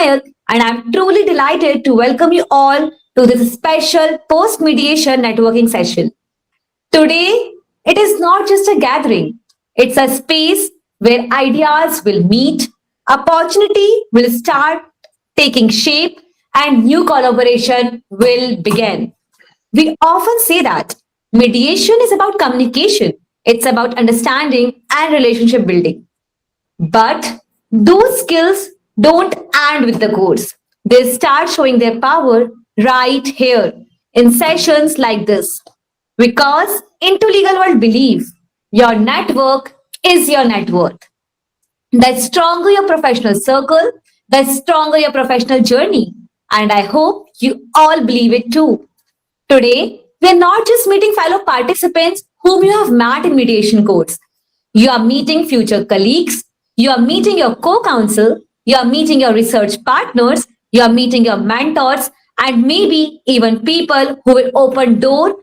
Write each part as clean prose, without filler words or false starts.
Nayak, and I'm truly delighted to welcome you all to this special post mediation networking session. Today, it is not just a gathering, it's a space where ideas will meet, opportunity will start taking shape, and new collaboration will begin. We often say that mediation is about communication, it's about understanding and relationship building. But those skills don't end with the course. They start showing their power right here in sessions like this. Because into legal world believes your network is your net worth. The stronger your professional circle, the stronger your professional journey. And I hope you all believe it too. Today, we are not just meeting fellow participants whom you have met in mediation courts. You are meeting future colleagues, you are meeting your co counsel, you are meeting your research partners, you are meeting your mentors, and maybe even people who will open door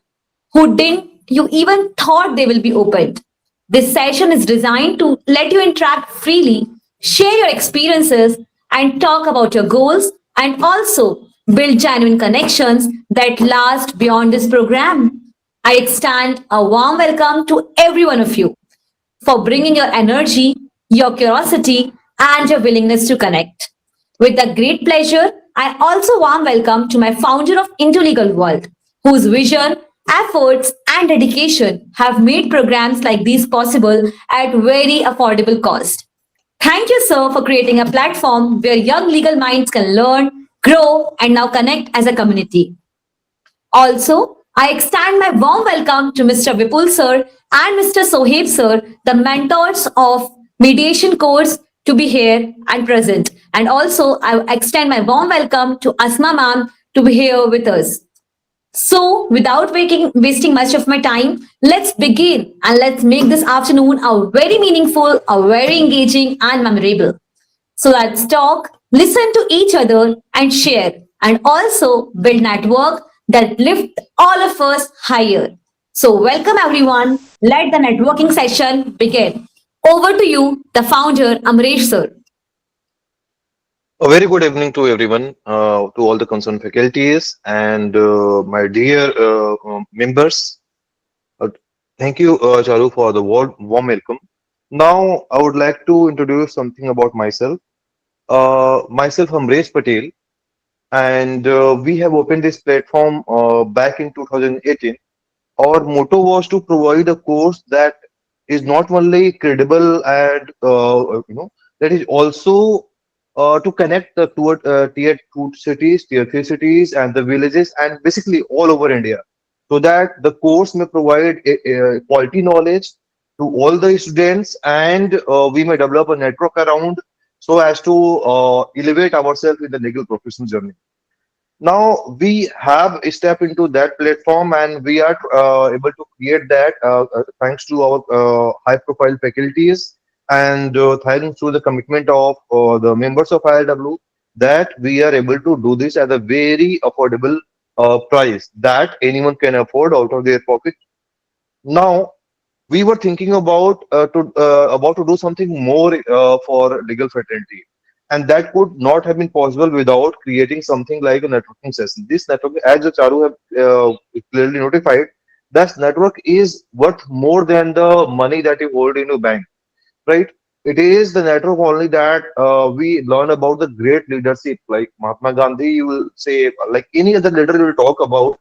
who didn't you even thought they will be opened. This session is designed to let you interact freely, share your experiences, and talk about your goals, and also build genuine connections that last beyond this program. I extend a warm welcome to every one of you for bringing your energy, your curiosity, and your willingness to connect. With a great pleasure, I also warm welcome to my founder of Indillegal World, whose vision, efforts, and dedication have made programs like these possible at very affordable cost. Thank you, sir, for creating a platform where young legal minds can learn, grow, and now connect as a community. Also, I extend my warm welcome to Mr. Vipul sir and Mr. Sohaib sir, the mentors of mediation course to be here and present. And also, I extend my warm welcome to Asma ma'am to be here with us. So, without wasting much of my time, let's begin and let's make this afternoon a very meaningful, a very engaging, and memorable. So let's talk, listen to each other, and share, and also build network that lift all of us higher. So welcome everyone. Let the networking session begin. Over to you, the founder, Amaresh sir. A very good evening to everyone, to all the concerned faculties and my dear members. Uh, Thank you, Charu, for the warm welcome. Now, I would like to introduce something about myself. Myself, Amaresh Patel, and we have opened this platform back in 2018. Our motto was to provide a course that is not only credible and that is also to connect the tier two cities, tier three cities, and the villages, and basically all over India, so that the course may provide a quality knowledge to all the students, and we may develop a network around so as to elevate ourselves in the legal professional journey. Now we have stepped into that platform, and we are able to create that thanks to our high profile faculties, and thanks to the commitment of the members of ILW, that we are able to do this at a very affordable price that anyone can afford out of their pocket. Now we were thinking about to do something more for legal fraternity, and that could not have been possible without creating something like a networking session. This network, as the Charu have clearly notified, that network is worth more than the money that you hold in your bank, right? It is the network only that we learn about the great leadership, like Mahatma Gandhi. You will say, like any other leader you will talk about,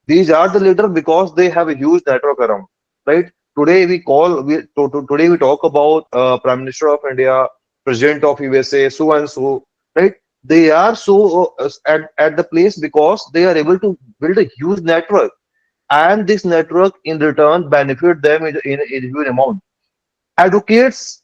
these are the leader because they have a huge network around, right? Today we talk about Prime Minister of India, President of USA, so and so, right? They are so at the place because they are able to build a huge network, and this network in return benefit them in a huge amount. Advocates,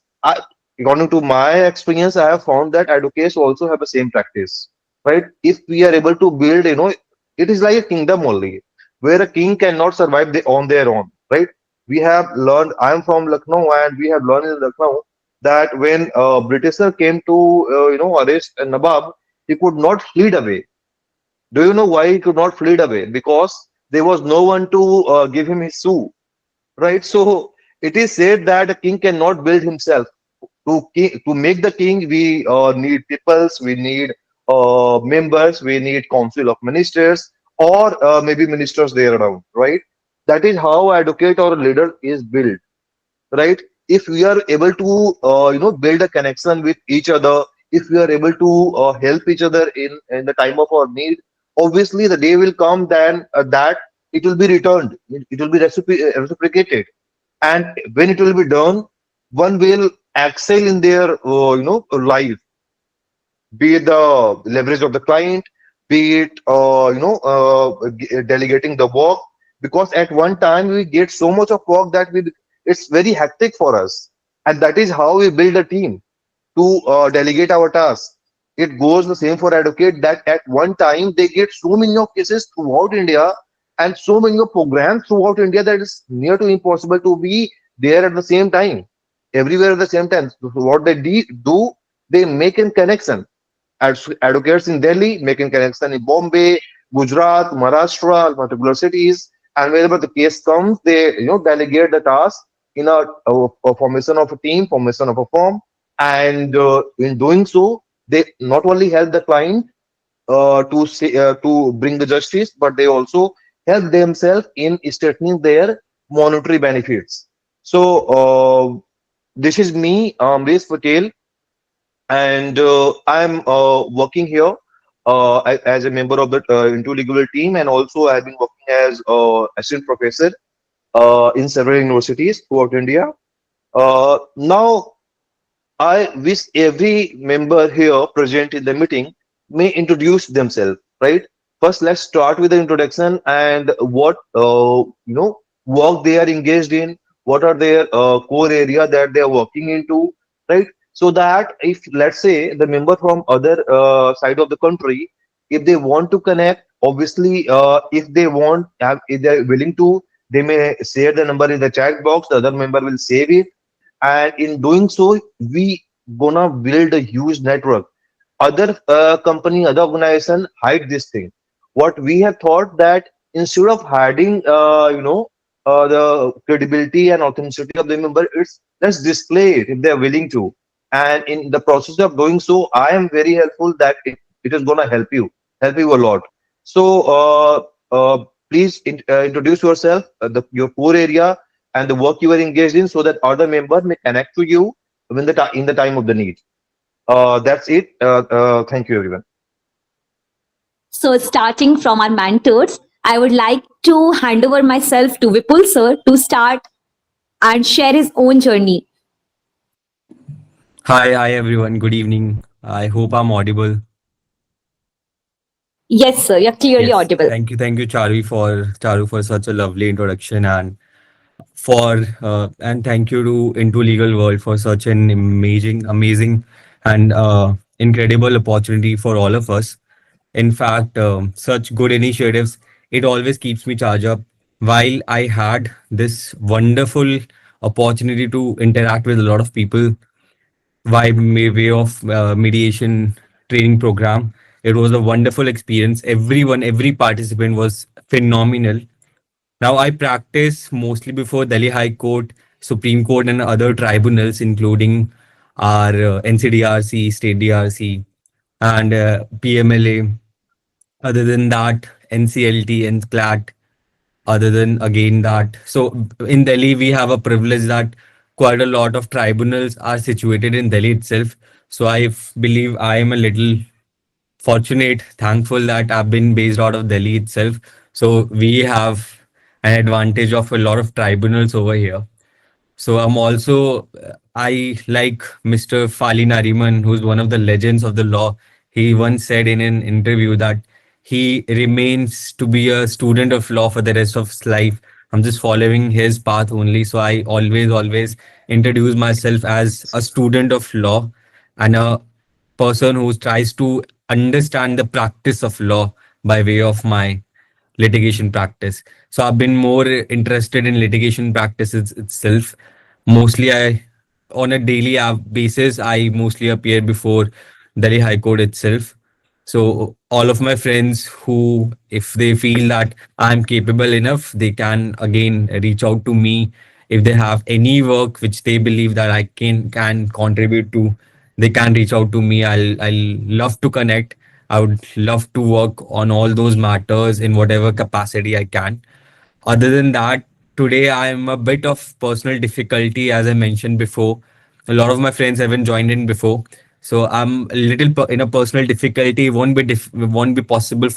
according to my experience, I have found that advocates also have the same practice, right? If we are able to build, it is like a kingdom only, where a king cannot survive on their own, right? We have learned, I am from Lucknow, and we have learned in Lucknow that when Britisher came to, arrest a Nawab, he could not flee away. Do you know why he could not flee away? Because there was no one to give him his sou, right? So it is said that a king cannot build himself. To make the king, we need peoples, we need members, we need council of ministers, or maybe ministers there around, right? That is how advocate or leader is built, right? If we are able to build a connection with each other, if we are able to help each other in the time of our need, obviously the day will come then that it will be returned, it will be reciprocated, and when it will be done, one will excel in their life, be it the leverage of the client, be it delegating the work, because at one time we get so much of work that we it's very hectic for us, and that is how we build a team to delegate our tasks. It goes the same for advocate, that at one time they get so many of cases throughout India and so many of programs throughout India that it's near to impossible to be there at the same time, everywhere at the same time. So what they do, they make a connection. Advocates in Delhi making connection in Bombay, Gujarat, Maharashtra, particular cities, and wherever the case comes, they delegate the task in a formation of a team, formation of a firm, and in doing so, they not only help the client to bring the justice, but they also help themselves in straightening their monetary benefits. So this is me, Amaresh Patel, and I'm working here as a member of the into legal team, and also I've been working as assistant professor in several universities throughout India. Now, I wish every member here present in the meeting may introduce themselves, right? First, let's start with the introduction and what work they are engaged in, what are their core area that they are working into, right? So that if let's say the member from other side of the country, if they want to connect, obviously, if they want, if they are willing to, they may share the number in the chat box. The other member will save it, and in doing so we gonna build a huge network. Other company, other organization hide this thing. What we have thought, that instead of hiding the credibility and authenticity of the member, it's let's display it if they're willing to, and in the process of doing so, I am very helpful that it is gonna help you a lot. So please introduce yourself, your core area and the work you are engaged in, so that other member may connect to you in the time of the need. That's it. Thank you, everyone. So, starting from our mentors, I would like to hand over myself to Vipul sir to start and share his own journey. Hi everyone. Good evening. I hope I'm audible. Yes, sir, you're clearly Yes. audible. Thank you, Charu for such a lovely introduction, and thank you to Into Legal World for such an amazing, and incredible opportunity for all of us. In fact, such good initiatives, it always keeps me charged up. While I had this wonderful opportunity to interact with a lot of people by way of mediation training program. It was a wonderful experience. Every participant was phenomenal. Now I practice mostly before Delhi High Court, Supreme Court, and other tribunals, including our NCDRC, State DRC, and PMLA. Other than that, NCLT and CLAT. Other than again that, so in Delhi we have a privilege that quite a lot of tribunals are situated in Delhi itself. So believe I am a little fortunate, thankful that I've been based out of Delhi itself. So we have an advantage of a lot of tribunals over here. So I like Mr. Fali Nariman, who's one of the legends of the law. He once said in an interview that he remains to be a student of law for the rest of his life. I'm just following his path only. So I always introduce myself as a student of law and a person who tries to understand the practice of law by way of my litigation practice. So I've been more interested in litigation practices itself. Mostly, on a daily basis, I mostly appear before Delhi High Court itself. So all of my friends who, if they feel that I'm capable enough, they can again reach out to me. If they have any work which they believe that I can contribute to, they can reach out to me. I'll love to connect. I would love to work on all those matters in whatever capacity I can. Other than that, today I am a bit of personal difficulty, as I mentioned before. A lot of my friends haven't joined in before, so I'm a little in a personal difficulty. Won't be possible for